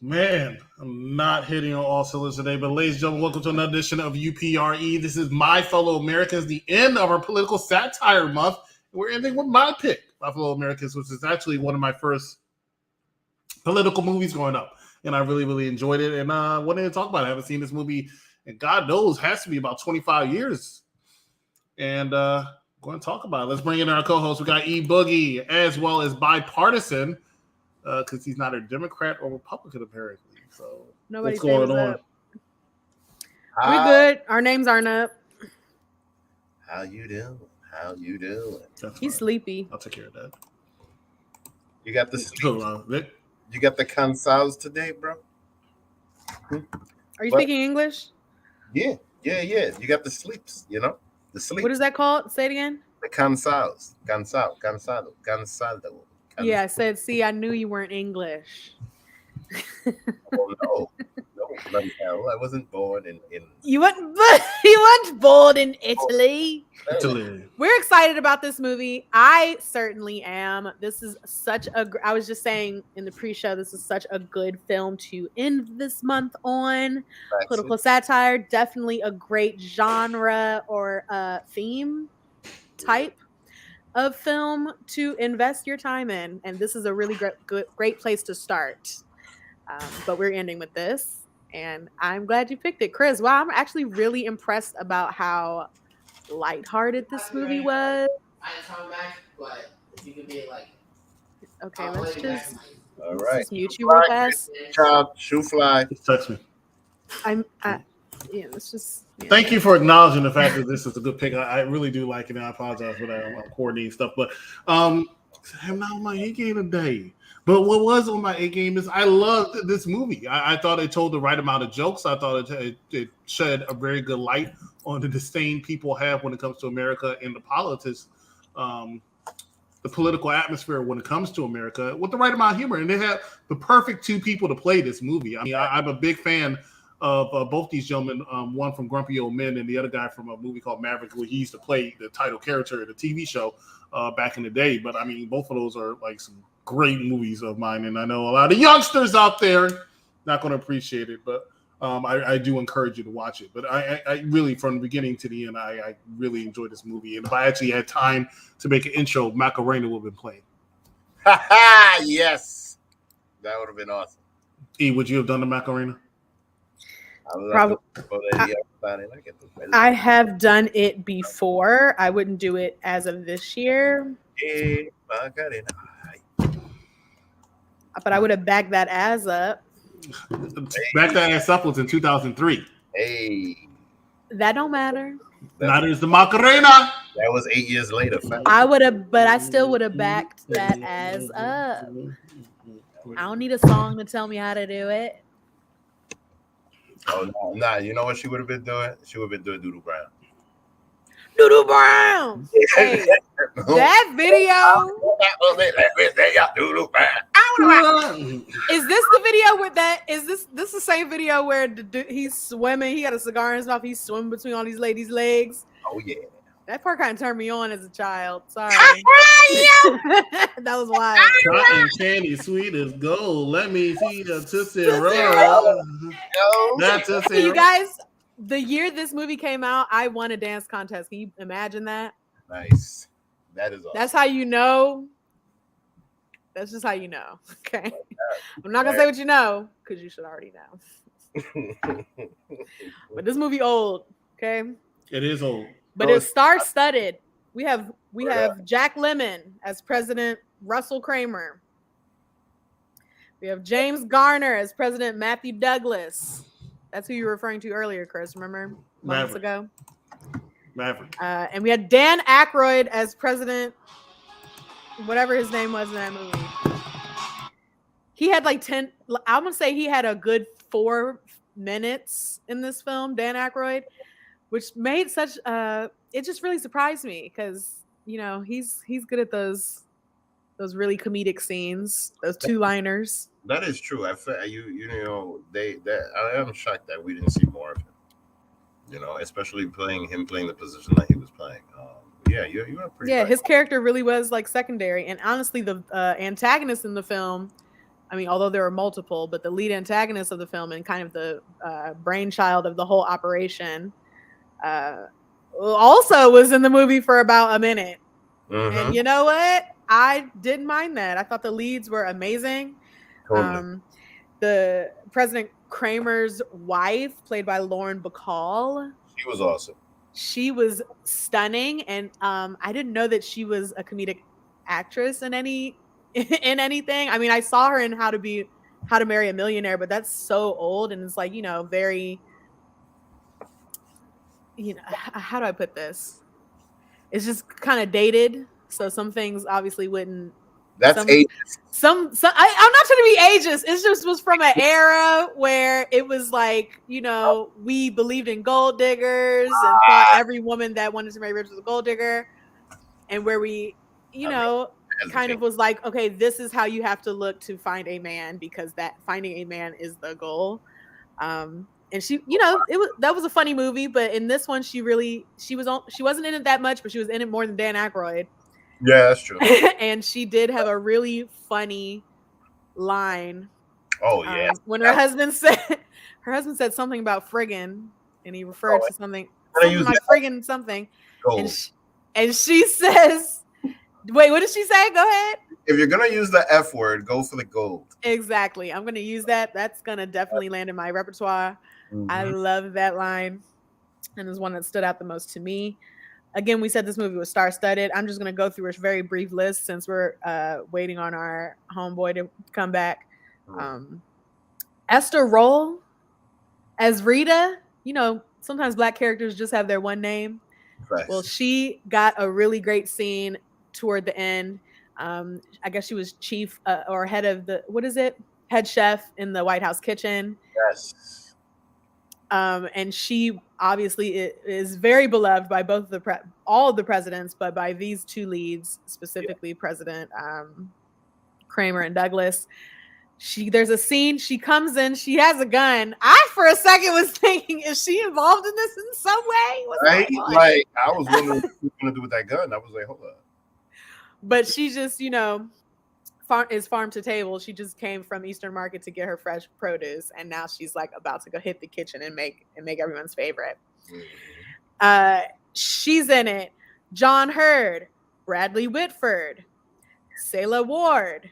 Man, I'm not hitting on all cylinders today, but ladies and gentlemen, welcome to another edition of UPRE. This is My Fellow Americans, the end of our political satire month. We're ending with my pick, My Fellow Americans, which is actually one of my first political movies growing up. And I really, really enjoyed it. And wanted to talk about it. I haven't seen this movie, and God knows, has to be about 25 years. And going to talk about it. Let's bring in our co-host. We got E Boogie, as well as Bipartisan, because he's not a Democrat or Republican, apparently. So Nobody what's going on? We good. Our names aren't up. How you doing? How you doing? He's sleepy. I'll take care of that. You got the Vic? You got the consals today, bro? Are you speaking English? Yeah. You got the sleeps, the sleep. What is that called? Say it again. The consals. Cansado. Yeah, I said, see, I knew you weren't English. Oh, no, bloody hell. I wasn't born in You weren't born in Italy. Italy. We're excited about this movie. I certainly am. This is I was just saying in the pre-show, this is such a good film to end this month on. Political satire, definitely a great genre or theme type of film to invest your time in. And this is a really great place to start. But we're ending with this. And I'm glad you picked it. Chris, wow, I'm actually really impressed about how lighthearted this movie was. I didn't come back, but if you could be like, okay, let's just all right. Just mute you real fast. Chop, shoe fly. Just touch me. Let's just. Yeah. Thank you for acknowledging the fact that this is a good pick. I really do like it, and I apologize for that. I'm coordinating stuff, but I'm not on my A game today. But what was on my A game is I loved this movie. I thought it told the right amount of jokes. I thought it shed a very good light on the disdain people have when it comes to America and the politics, the political atmosphere when it comes to America, with the right amount of humor. And they have the perfect two people to play this movie. I mean, I'm a big fan of both these gentlemen, one from Grumpy Old Men and the other guy from a movie called Maverick, where he used to play the title character in the TV show back in the day. But I mean, both of those are like some great movies of mine, and I know a lot of youngsters out there not going to appreciate it, but I do encourage you to watch it. But I really, from the beginning to the end, I really enjoyed this movie. And if I actually had time to make an intro, Macarena would have been playing. Yes, that would have been awesome. E, would you have done the Macarena? I have done it before. I wouldn't do it as of this year. Hey, Macarena. But I would have backed that ass up. Back that ass up was in 2003. Hey. That don't matter. Now there's the Macarena. That was 8 years later. I would have, but I still would have backed that ass up. I don't need a song to tell me how to do it. Oh, no. Nah, you know what she would have been doing? She would have been doing Doodle Brown. Doodle Brown. Hey, that video. Is this the video with that? Is this the same video where he's swimming? He got a cigar in his mouth. He's swimming between all these ladies' legs. Oh yeah. That part kind of turned me on as a child. Sorry. That was wild. Cotton candy, sweet as gold. Let me see a Tootsie Roll. That's Tootsie Roll. You guys, the year this movie came out, I won a dance contest. Can you imagine that? Nice. That is awesome. That's how you know. That's just how you know. Okay. I'm not going to say what you know, because you should already know. But this movie old, okay? It is old. But it's star-studded. We have Jack Lemmon as President Russell Kramer. We have James Garner as President Matthew Douglas. That's who you were referring to earlier, Chris. Remember? Months ago. Maverick. And we had Dan Aykroyd as President, whatever his name was in that movie. He had like 10. I'm gonna say he had a good 4 minutes in this film, Dan Aykroyd, which made such it just really surprised me because he's good at those really comedic scenes, those 2-liners. That is true. I feel I am shocked that we didn't see more of him. Especially playing the position that he was playing. You are pretty. Yeah, right. his character really was like secondary, and honestly, the antagonist in the film, I mean, although there were multiple, but the lead antagonist of the film and kind of the brainchild of the whole operation also was in the movie for about a minute. And you know what? I didn't mind that. I thought the leads were amazing. Totally. The President Kramer's wife, played by Lauren Bacall, She was awesome. she was stunning, and I didn't know that she was a comedic actress in anything. I mean, I saw her in How to Marry a Millionaire, but that's so old, and it's like, you know, very, you know, how do I put this? It's just kind of dated, so some things obviously wouldn't. That's I'm not trying to be ageist. It just was from an era where it was like, you know, we believed in gold diggers and thought every woman that wanted to marry rich was a gold digger, and where we, you know, kind of was like, okay, this is how you have to look to find a man, because that finding a man is the goal. And she, you know, that was a funny movie, but in this one, she wasn't in it that much, but she was in it more than Dan Aykroyd. Yeah, that's true. And she did have a really funny line. Oh yeah. When her husband said something about friggin', and he referred to something like friggin' something, and she says, "Wait, what did she say? Go ahead." If you're gonna use the F word, go for the gold. Exactly. I'm gonna use that. That's gonna definitely land in my repertoire. I love that line, and it's one that stood out the most to me. Again, we said this movie was star-studded. I'm just going to go through a very brief list since we're waiting on our homeboy to come back. Esther Roll as Rita. You know, sometimes Black characters just have their one name. Right. Well, she got a really great scene toward the end. I guess she was chief or head of head chef in the White House kitchen. Yes. And she obviously is very beloved by all of the presidents, but by these two leads, specifically President Kramer and Douglas. There's a scene, she comes in, she has a gun. I, for a second, was thinking, is she involved in this in some way? Right? Like, I was wondering what she was going to do with that gun. I was like, hold up. But she just, you know, is farm to table. She just came from Eastern Market to get her fresh produce, and now she's like about to go hit the kitchen and make everyone's favorite. She's in it. John Hurd, Bradley Whitford, Selah Ward,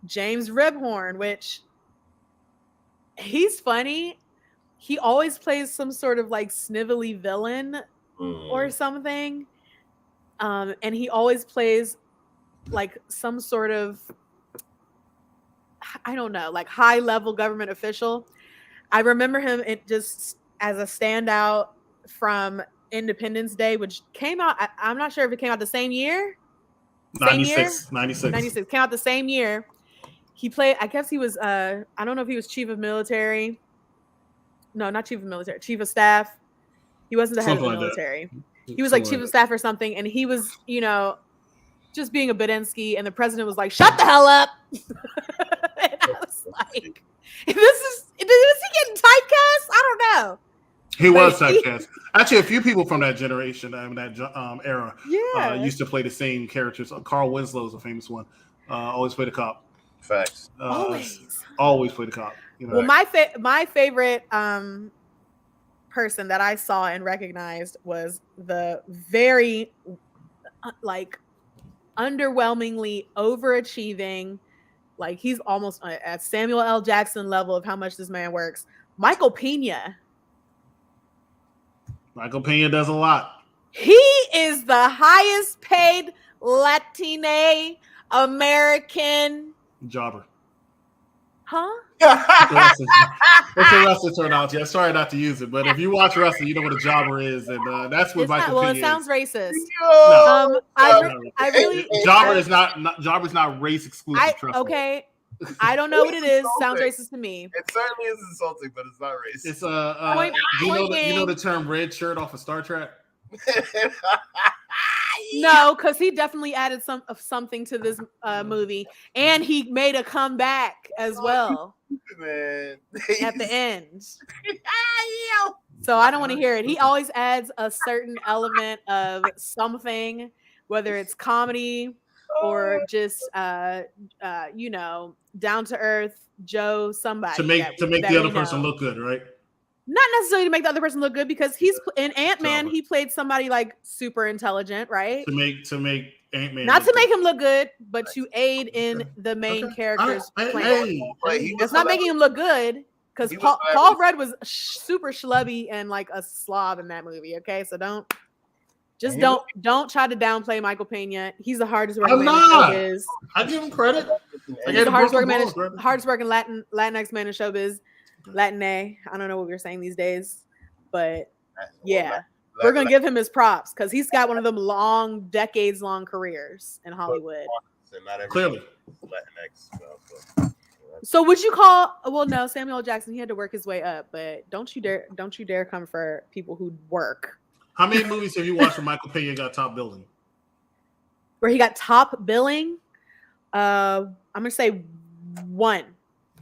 James Rebhorn, which he's funny. He always plays some sort of like snivelly villain or something. And he always plays like some sort of, I don't know, like high level government official. I remember him just as a standout from Independence Day, which came out, I'm not sure if it came out the same year. 96. Came out the same year. He played, I guess he was, I don't know if he was chief of military. No, not chief of military, chief of staff. He wasn't the head of the military. He was like chief of staff or something. And he was, you know, just being a Bedinsky, and the president was like, shut the hell up. And I was like, is he getting typecast? I don't know. He was typecast. Actually, a few people from that generation, that era, used to play the same characters. Carl Winslow is a famous one. Always played a cop. Facts. Always played a cop. You know, well, my favorite person that I saw and recognized was the very like underwhelmingly overachieving, like he's almost at Samuel L. Jackson level of how much this man works, Michael Pena. Michael Pena does a lot. He is the highest paid Latine American jobber. Huh? It's a wrestling terminology. I'm sorry not to use it, but if you watch wrestling, you know what a jobber is, and that's what Michael Pena is. Well, it sounds racist. No, I really jobber's not race exclusive. Okay, I don't know what it is. Sounds racist to me. It certainly is insulting, but it's not racist. It's you know the term red shirt off of Star Trek? No, because he definitely added something to this movie, and he made a comeback as well. Man. At the end. So I don't want to hear it. He always adds a certain element of something, whether it's comedy or just you know, down to earth Joe somebody to make the we other person know. look good, right? Not necessarily to make the other person look good, because he's in Ant-Man, he played somebody like super intelligent, right? To make Ant-Man not to make him look good, but to aid in the main Okay. character's Hey, plan. It's not making him look good, because Paul Rudd was super schlubby and like a slob in that movie. Okay, so don't try to downplay Michael Pena. He's the hardest working man in showbiz. I give him credit. He's the hardest working Latinx man in showbiz. Latina. I don't know what we're saying these days, but yeah, we're gonna give him his props because he's got one of them decades-long careers in Hollywood. Clearly. So would you call? Well, no, Samuel L. Jackson. He had to work his way up, but don't you dare come for people who work. How many movies have you watched where Michael Pena got top billing? Where he got top billing? I'm gonna say one.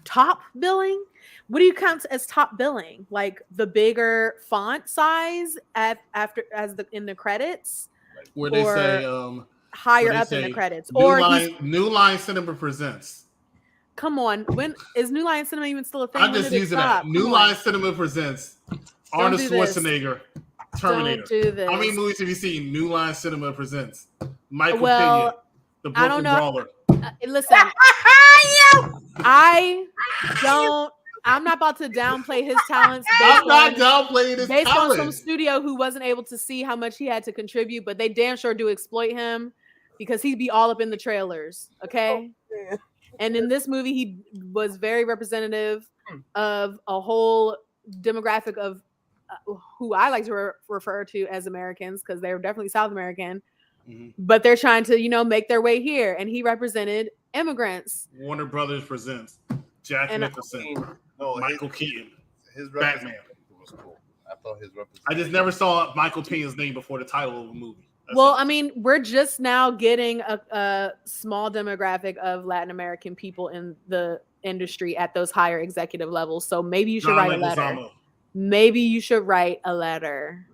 Top billing? What do you count as top billing? Like the bigger font size in the credits, where they say higher up in the credits, New Line Cinema presents. Come on, when is New Line Cinema even still a thing? I'm just using that. New Line Cinema presents Arnold Schwarzenegger, Terminator. Don't do this. How many movies have you seen? New Line Cinema presents Michael Pena, The Brooklyn Brawler. Listen, I'm not about to downplay his talents. I'm not downplaying his based talents. on some studio who wasn't able to see how much he had to contribute, but they damn sure do exploit him because he'd be all up in the trailers. Okay. Oh, and in this movie, he was very representative of a whole demographic of who I like to refer to as Americans, because they're definitely South American, but they're trying to, make their way here. And he represented immigrants. Warner Brothers presents Jack Nicholson, Michael Keaton, his Batman. Was cool. I thought his representation. I just never saw Michael Pena's name before the title of a movie. I mean, we're just now getting a small demographic of Latin American people in the industry at those higher executive levels. So maybe you should write a letter. Maybe you should write a letter.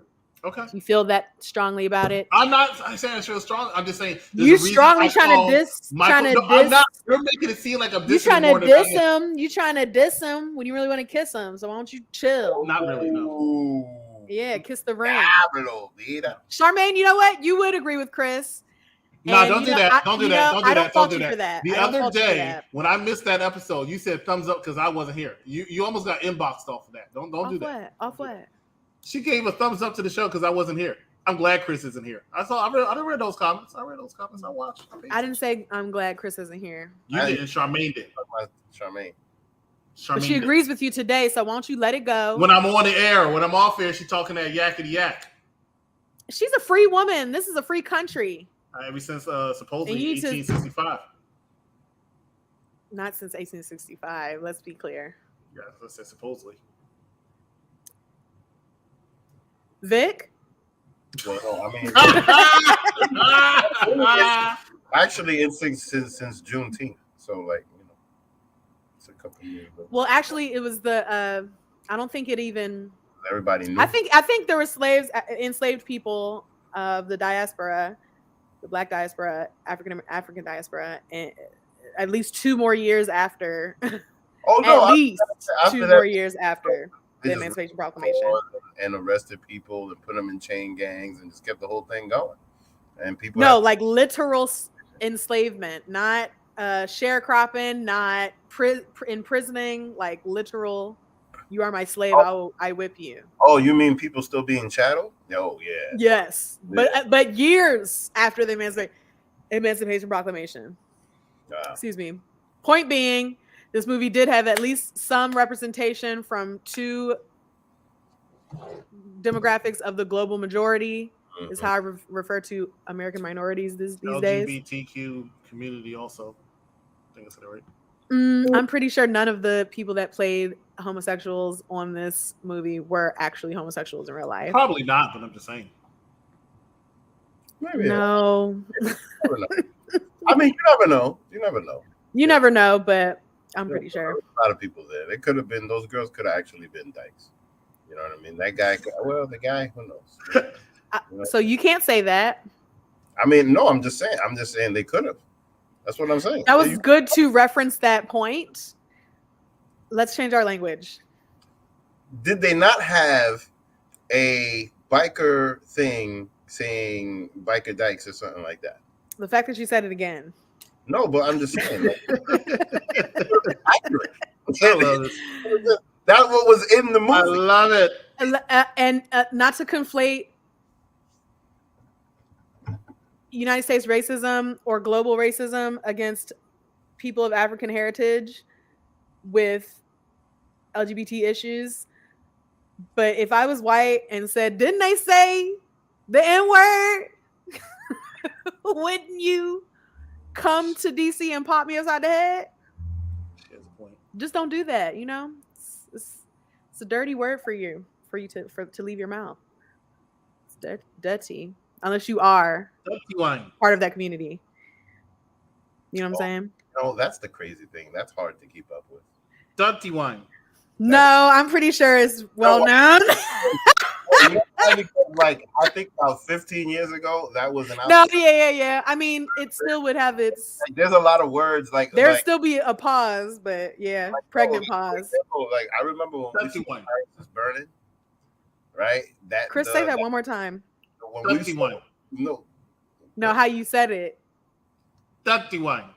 Okay. You feel that strongly about it? I'm not saying I feel strong. I'm just saying you're strongly trying to diss. I'm not. You're making it seem like I'm dissing. You trying to diss him? You trying to diss him when you really want to kiss him? So why don't you chill? Not really. No. Yeah, kiss the ring. Charmaine, you know what? You would agree with Chris. No, don't do that. Don't do that. I don't fault you for that. The other day, when I missed that episode, you said thumbs up because I wasn't here. You almost got inboxed off of that. Don't do that. Off what? She gave a thumbs up to the show because I wasn't here. I'm glad Chris isn't here. I read those comments. I watched. I didn't say I'm glad Chris isn't here. You did, and Charmaine did. Charmaine. But she agrees with you today, so why don't you let it go? When I'm on the air, when I'm off air, she's talking that yakety yak. She's a free woman. This is a free country. Ever since supposedly 1865. Not since 1865. Let's be clear. Yeah, let's say supposedly. Vic? Well, I mean, actually, it's since Juneteenth. So, it's a couple years ago. Well, actually, it was I don't think it even. Everybody knew. I think there were enslaved people of the diaspora, the Black diaspora, African diaspora, and at least 2 more years after. Oh no! At least 2 more years after the Emancipation Proclamation. And arrested people and put them in chain gangs and just kept the whole thing going. And people like literal enslavement, not sharecropping, not imprisoning, like literal. You are my slave. I whip you. Oh, you mean people still being chattel? Oh yeah. Yes, but years after the Emancipation Proclamation. Excuse me. Point being, this movie did have at least some representation from 2 demographics of the global majority, is how I refer to American minorities these days. LGBTQ community also. I think I said it right. I'm pretty sure none of the people that played homosexuals on this movie were actually homosexuals in real life. Probably not, but I'm just saying. Maybe no. I mean, you never know. You never know, but I'm pretty sure. A lot of people there. They could have been. Those girls could have actually been dykes. You know what I mean? That guy. Well, the guy. Who knows? So you can't say that. I mean, no. I'm just saying. They could have. That's what I'm saying. That was good to reference that point. Let's change our language. Did they not have a biker thing saying biker dykes or something like that? The fact that you said it again. No, but I'm just saying. Like, accurate. I love it. That's what was in the movie. I love it. And not to conflate United States racism or global racism against people of African heritage with LGBT issues. But if I was white and said, didn't they say the N-word? Wouldn't you come to DC and pop me upside the head? Just don't do that, you know? It's a dirty word for you to leave your mouth. It's dirty. Unless you are part of that community. You know what I'm saying? No, that's the crazy thing. That's hard to keep up with. Dirty wine. No, I'm pretty sure it's well known. Like, I think about 15 years ago, that was an No, yeah. I mean, it still would have its. Like, there's a lot of words like there'd still be a pause, but yeah, like, pregnant pause. Like, I remember when we saw Paris is Burning, right? That Chris, say that one more time. When we saw, no, how you said it. Dirty wine.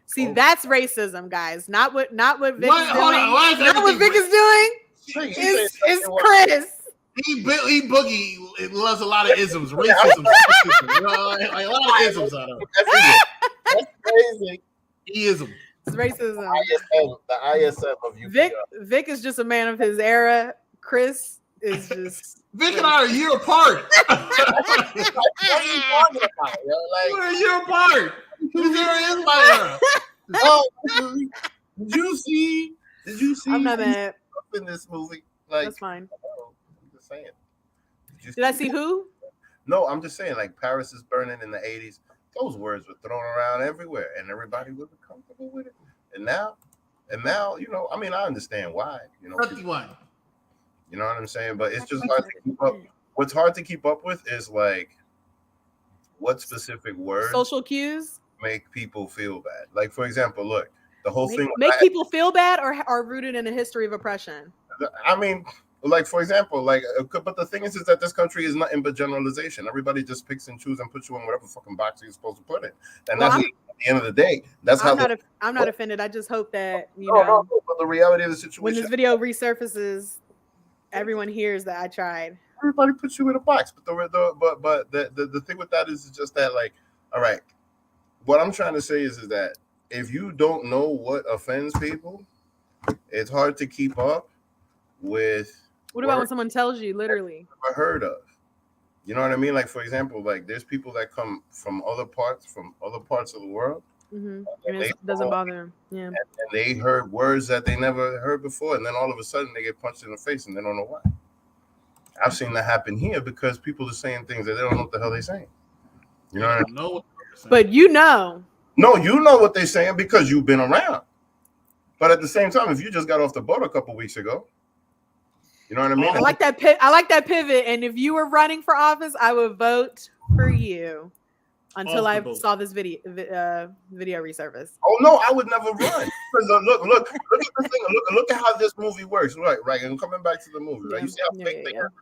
See, that's racism, guys. Not what Vic is doing. Not what Vic is doing. It's Chris. He Boogie loves a lot of isms, racism, sexism, you know, like a lot of isms out of him. That's crazy. He ism. It's racism. The ISM of you. Vic is just a man of his era. Chris is just. Vic and I are a year apart. What are you talking about? Yo? Like, we're a year apart. His era is my era. Oh, did you see? I'm not mad. In this movie, like, that's fine. I'm just saying. Did I see who? No, I'm just saying. Like, Paris is Burning in the '80s. Those words were thrown around everywhere, and everybody was comfortable with it. And now, you know, I mean, I understand why. You know, you know what I'm saying? But it's just hard to keep up. What's hard to keep up with is like what specific words social cues make people feel bad. Like, for example, look, the whole thing make people feel bad or are rooted in a history of oppression. I mean, like, for example, like, but the thing is that this country is nothing but generalization. Everybody just picks and chooses and puts you in whatever fucking box you're supposed to put in. And that's at the end of the day. That's I'm not offended. I just hope that know. No, but the reality of the situation. When this video resurfaces, everyone hears that I tried. Everybody puts you in a box, but the thing with that is just that, like, all right, what I'm trying to say is that if you don't know what offends people, it's hard to keep up with. What about when someone tells you literally? Never heard of. You know what I mean? Like, for example, like, there's people that come from other parts of the world. Mm-hmm. And it doesn't bother them. Yeah. And they heard words that they never heard before, and then all of a sudden they get punched in the face, and they don't know why. I've seen that happen here because people are saying things that they don't know what the hell they're saying. You know what I mean? No, but you know. No, you know what they're saying because you've been around. But at the same time, if you just got off the boat a couple weeks ago, you know what I mean? I like that pivot. And if you were running for office, I would vote for you until I saw this video resurface. Oh no, I would never run. Look at the thing. Look at how this movie works. Right. And coming back to the movie, right? You see how fake they are?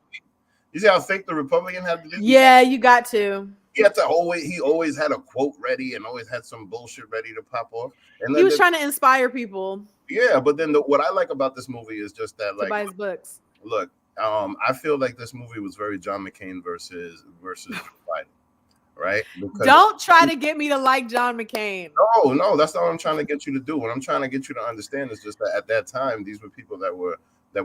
You see how fake the Republican had to do? Yeah, you got to. He always had a quote ready and always had some bullshit ready to pop off. And he was trying to inspire people. Yeah, but then what I like about this movie is just that, like, to buy his books. Look, I feel like this movie was very John McCain versus Biden, right? Because don't try to get me to like John McCain. No, that's not what I'm trying to get you to do. What I'm trying to get you to understand is just that at that time, these were people that were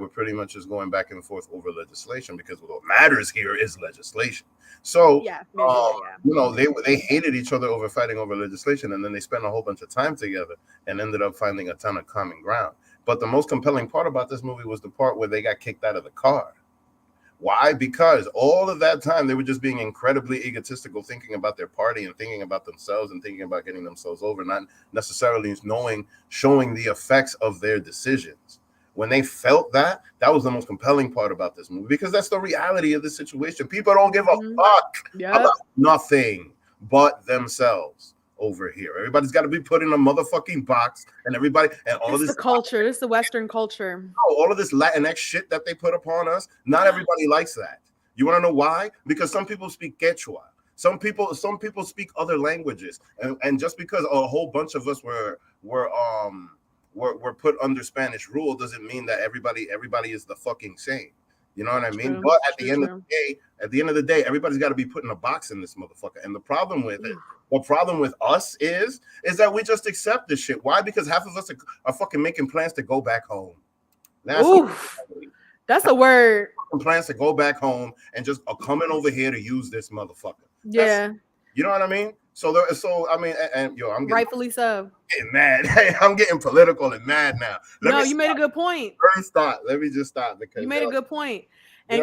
pretty much just going back and forth over legislation, because what matters here is legislation. So, you know, they hated each other over fighting over legislation, and then they spent a whole bunch of time together and ended up finding a ton of common ground. But the most compelling part about this movie was the part where they got kicked out of the car. Why? Because all of that time they were just being incredibly egotistical, thinking about their party and thinking about themselves and thinking about getting themselves over, not necessarily showing the effects of their decisions. When they felt that was the most compelling part about this movie, because that's the reality of the situation. People don't give a fuck about nothing but themselves. over here. Everybody's got to be put in a motherfucking box, and everybody and all It's of this the culture. It's the Western culture. all of this Latinx shit that they put upon us. Not everybody likes that. You want to know why? Because some people speak Quechua. Some people speak other languages, and just because a whole bunch of us were put under Spanish rule doesn't mean that everybody is the fucking same. You know what I mean? True, but at true, the end of the day, everybody's got to be put in a box in this motherfucker. And the problem with us is that we just accept this shit. Why? Because half of us are fucking making plans to go back home. That's a word. Plans to go back home and just are coming over here to use this motherfucker. Yeah. You know what I mean? So I mean, and yo, I'm rightfully so. Getting mad. Hey, I'm getting political and mad now. You made a good point. Let me just stop because you made a good point. And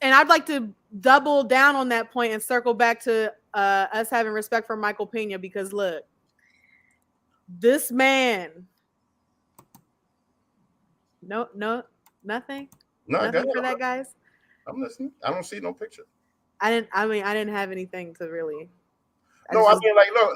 and I'd like to double down on that point and circle back to us having respect for Michael Pena, because look, this man. Nothing for that, guys. I'm listening. I don't see no picture. I didn't have anything to really. I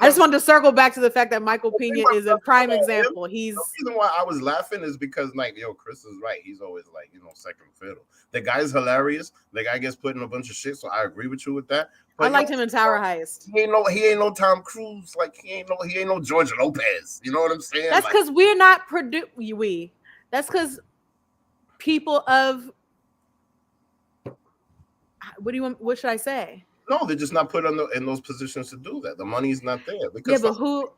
just wanted to circle back to the fact that Michael Pena is a prime example. The reason why I was laughing is because, like, yo, Chris is right. He's always like, second fiddle. The guy's hilarious. The guy gets put in a bunch of shit, so I agree with you with that. But I liked him in Tower Heist. He ain't no Tom Cruise. Like, he ain't no George Lopez. You know what I'm saying? That's because we're not That's because people of what should I say? No, they're just not put in those positions to do that. The money's not there. But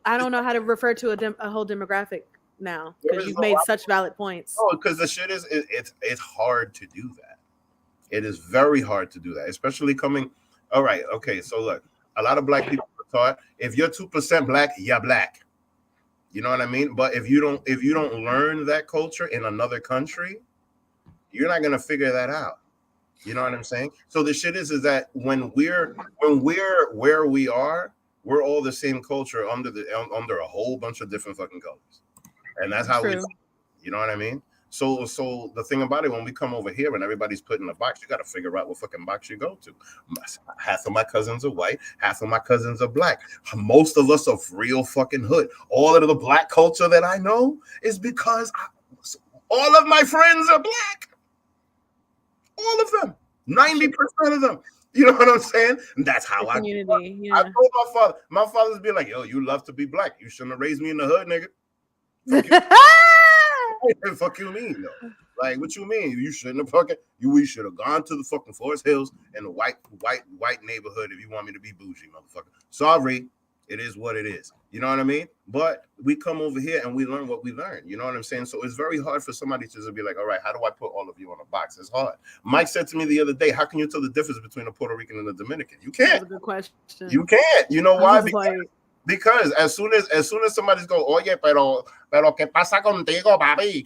I don't know how to refer to a whole demographic now, because you've made such valid points. Oh, because the shit is it's hard to do that. It is very hard to do that, especially coming. All right, okay. So look, a lot of black people are taught if you're 2% black, you're black. You know what I mean? But if you don't learn that culture in another country, you're not gonna figure that out. You know what I'm saying? So the shit is that when we're where we are, we're all the same culture under a whole bunch of different fucking colors, and that's how we. You know what I mean? So the thing about it, when we come over here and everybody's put in a box, you got to figure out what fucking box you go to. Half of my cousins are white, half of my cousins are black. Most of us are real fucking hood. All of the black culture that I know is because all of my friends are black. All of them, 90% of them. You know what I'm saying? And that's how I told my father. My father's be like, yo, you love to be black. You shouldn't have raised me in the hood, nigga. Fuck you mean, though? Like, what you mean? You shouldn't have fucking. We should have gone to the fucking Forest Hills in the white neighborhood if you want me to be bougie, motherfucker. Sorry, it is what it is. You know what I mean? But we come over here and we learn what we learn. You know what I'm saying? So it's very hard for somebody to just be like, all right, how do I put all of you on a box? It's hard. Mike said to me the other day, how can you tell the difference between a Puerto Rican and a Dominican? You can't. That's a good question. You can't. You know why? Because as soon as somebody's go, oye, pero qué pasa contigo, papi?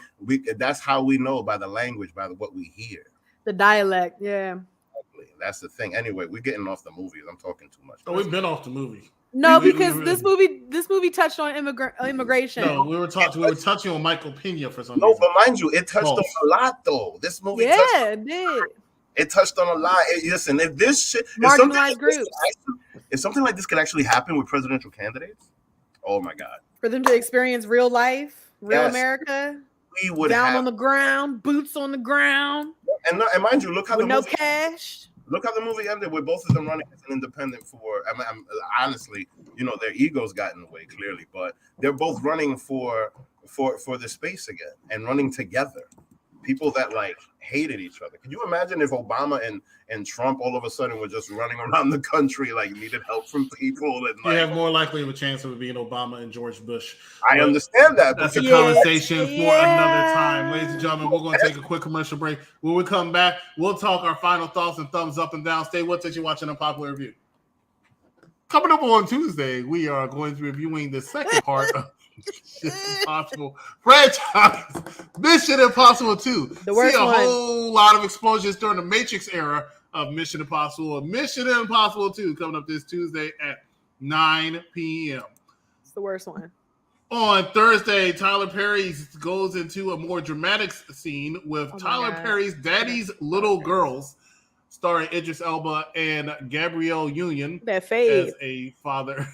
That's how we know, by the language, by what we hear. The dialect, yeah. That's the thing. Anyway, we're getting off the movies. I'm talking too much. Oh, we've been off the movie. No, because this movie touched on immigration. No, we were touching on Michael Pena for some reason. No, but mind you, it touched on a lot though. This movie, it did. It touched on a lot. Listen, if this shit, if something like this could actually happen with presidential candidates, oh my god, for them to experience real life, real America, we would down on the ground, boots on the ground, and mind you, look how with cash. Look how the movie ended with both of them running as an independent for. Honestly, their egos got in the way clearly, but they're both running for the space again and running together. People that like hated each other. Can you imagine if Obama and Trump all of a sudden were just running around the country like needed help from people? And you have more likely of a chance of it being Obama and George Bush. I understand that. That's a conversation for another time. Ladies and gentlemen, we're going to take a quick commercial break. When we come back, we'll talk our final thoughts and thumbs up and down. Stay with us. You're watching Unpopular Review. Coming up on Tuesday, we are going to be reviewing the second part of Mission Impossible franchise, Mission Impossible 2. The worst See a one. whole lot of explosions during the Matrix era of Mission Impossible. Mission Impossible 2 coming up this Tuesday at 9 p.m. It's the worst one. On Thursday, Tyler Perry goes into a more dramatic scene with Tyler Perry's Daddy's Little Girls, starring Idris Elba and Gabrielle Union That fade as a father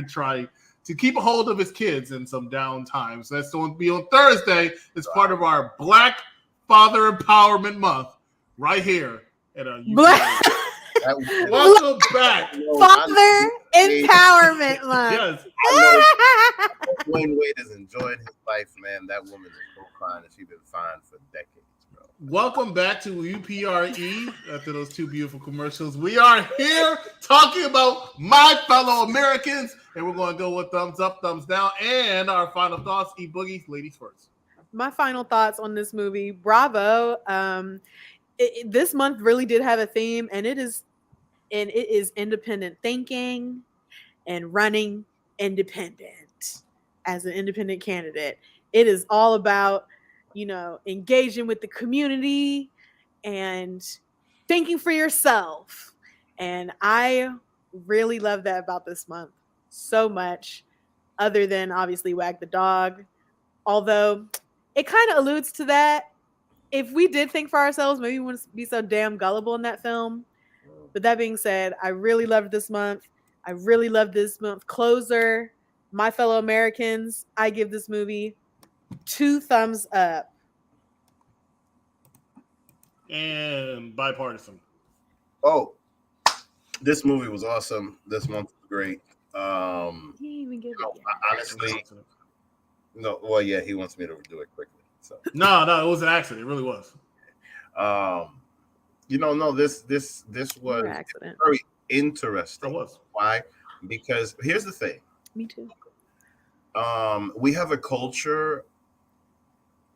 trying to keep a hold of his kids in some downtime. So that's going to be on Thursday. It's part of our Black Father Empowerment Month right here at a Black Welcome back. Father Empowerment Month. Yes. I know Dwayne Wade has enjoyed his life, man. That woman is so fine, and she's been fine for decades, bro. Welcome back to UPRE after those two beautiful commercials. We are here talking about My Fellow Americans, and we're going to go with thumbs up, thumbs down, and our final thoughts. E-Boogie, ladies first. My final thoughts on this movie. Bravo. This month really did have a theme, and it is independent thinking and running independent as an independent candidate. It is all about, engaging with the community and thinking for yourself. And I really love that about this month so much, other than obviously Wag the Dog. Although it kind of alludes to that. If we did think for ourselves, maybe we wouldn't be so damn gullible in that film. But that being said, I really loved this month. I really loved this month closer. My Fellow Americans, I give this movie 2 thumbs up. And bipartisan. Oh, this movie was awesome. This month was great. Honestly, no. Well, yeah, he wants me to do it quickly. So No, it was an accident. It really was. This was very interesting. It was. Why? Because here's the thing. Me too. We have a culture.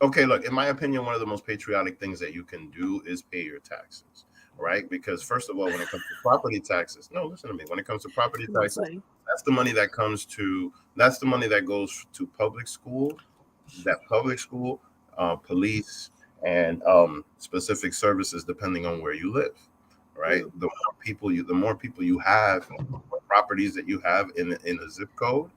Okay, look, in my opinion, one of the most patriotic things that you can do is pay your taxes, right? Because first of all, when it comes to property taxes, no, listen to me. When it comes to property taxes, that's the money that goes to public school, police, and specific services depending on where you live, right? The more people you have, the more properties that you have in a zip code,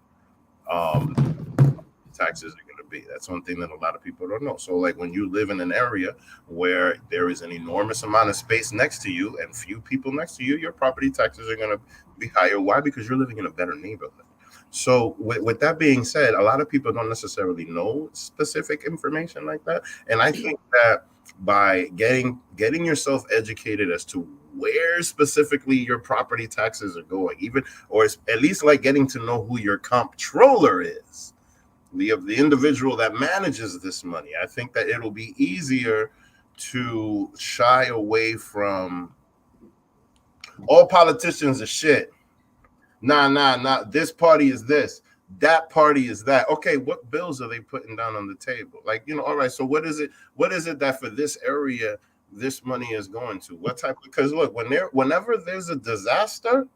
taxes are going to be. That's one thing that a lot of people don't know. So like when you live in an area where there is an enormous amount of space next to you and few people next to you, your property taxes are going to be higher. Why? Because you're living in a better neighborhood. So with that being said, a lot of people don't necessarily know specific information like that. And I think that by getting yourself educated as to where specifically your property taxes are going, or at least like getting to know who your comptroller is, the individual that manages this money, I think that it'll be easier to shy away from all politicians are shit. Nah. This party is this. That party is that. Okay, what bills are they putting down on the table? Like, all right, so what is it that for this area this money is going to? What type? Because look, whenever there's a disaster,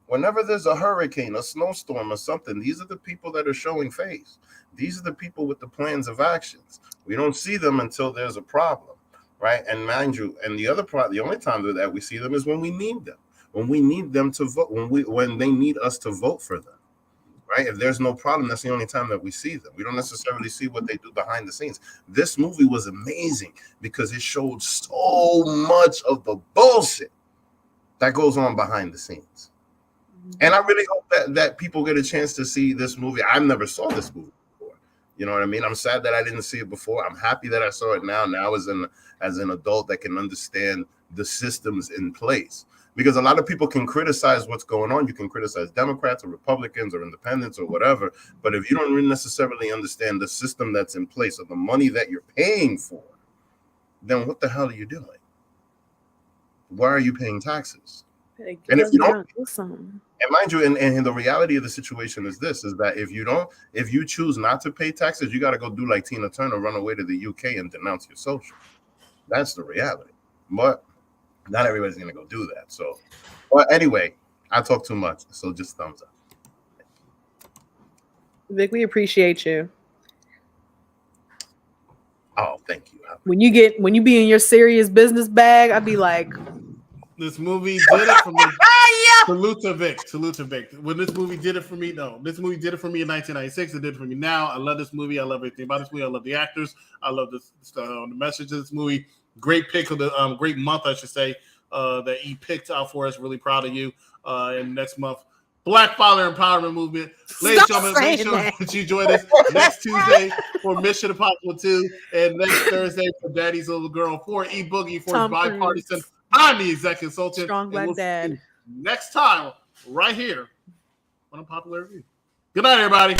whenever there's a hurricane, a snowstorm, or something, these are the people that are showing face. These are the people with the plans of actions. We don't see them until there's a problem, right? And mind you, and the only time that we see them is when we need them. When we need them to vote, when they need us to vote for them, right? If there's no problem, that's the only time that we see them. We don't necessarily see what they do behind the scenes. This movie was amazing because it showed so much of the bullshit that goes on behind the scenes. And I really hope that people get a chance to see this movie. I never saw this movie before. You know what I mean? I'm sad that I didn't see it before. I'm happy that I saw it now as an adult that can understand the systems in place. Because a lot of people can criticize what's going on. You can criticize Democrats or Republicans or independents or whatever. But if you don't really necessarily understand the system that's in place or the money that you're paying for, then what the hell are you doing? Why are you paying taxes? And if you don't, and mind you, and the reality of the situation is that if you choose not to pay taxes, you got to go do like Tina Turner, run away to the UK and denounce your social. That's the reality. But not everybody's going to go do that. So, but anyway, I talk too much. So just thumbs up. Vic, we appreciate you. Oh, thank you. When you be in your serious business bag, I'd be like, this movie did it for me. Salute to Vic. When this movie did it for me, this movie did it for me in 1996. It did it for me now. I love this movie. I love everything about this movie. I love the actors. I love the message of this movie. Great pick of the great month, I should say, that he picked out for us. Really proud of you. And next month, Black Father Empowerment Movement. Ladies and gentlemen, make sure that you join us next Tuesday for Mission Impossible 2 and next Thursday for Daddy's Little Girl, for E-Boogie, for Tom Bipartisan. Cruise. I'm the executive consultant. Strong Black Dad. Next time, right here on Unpopular Review. Good night, everybody.